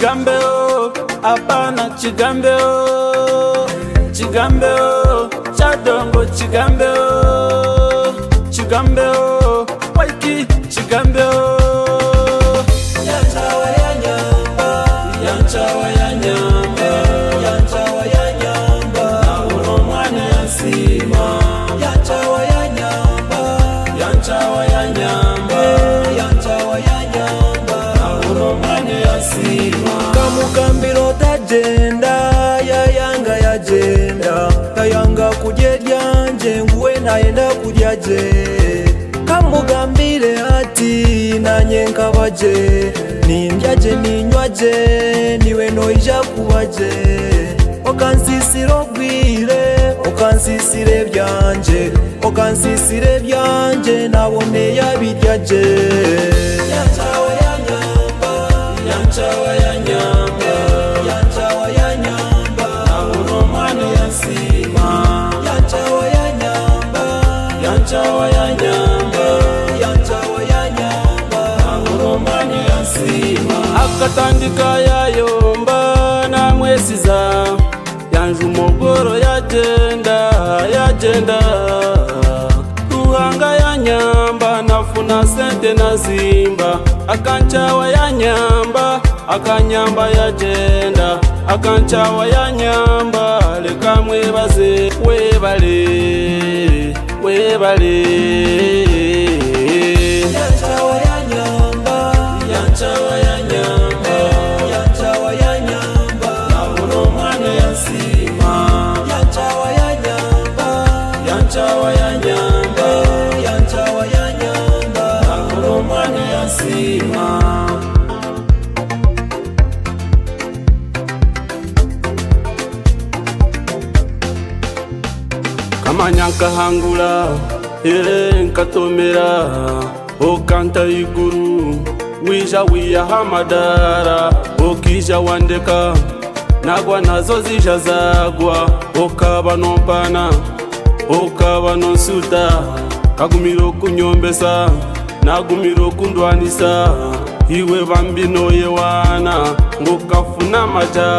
chigambeo, apana chigambeo, chigambeo, chadongo chigambeo, chigambeo, waiki chigambeo. Yanchawa ya nyamba, yanchawa ya nyamba, yanchawa ya nyamba, uno mwana yansima. Yanchawa ya nyamba, yanchawa ya nyamba, yanchawa ya nyamba, uno mwana yansima. Kamukambiro tajenda, yayanga yajenda, yayanga kuje lyanje, nguwe naenda kulyaje. Kamugambire ati nanye nkabaje, nindyaje ninywaje, niwe noija kubaje. Okansisira obwire, okansisira ebyanje, okansisira ebyanje, nabone yabiryaje. Yanchawa ya nyamba, yanchawa ya nyamba, yanchawa ya nyamba, uno mwana yansima. Yanchawa ya nyamba, yanchawa ya nyamba, yanchawa ya nyamba, uno mwana yansima. Akatandika yayomba namwesiza, yanju mogoro yagenda, yagenda. Ruhanga ya nyamba, nafuna sente nazimba. Akanchawa ya nyamba, akanyamba yagenda. Akanchawa ya nyamba, leka mwebaze, webale, webale. Yanchawa ya nyamba, yanchawa ya nyamba, yanchawa ya nyamba, uno mwana yansima. Yanchawa ya nyamba, yanchawa ya nyamba, yanchawa ya nyamba, uno mwana yansima. Kamanyanka hangula, nkatomera, okanta iguru, wija wiya hamadara, okija wandeka, nagwa nazo zija zagwa, okaba nompana, okaba nonsuta, kagumiro kunyombesa, nagumiro kundwanisa, iwe bambino yewana, ngokafuna maja.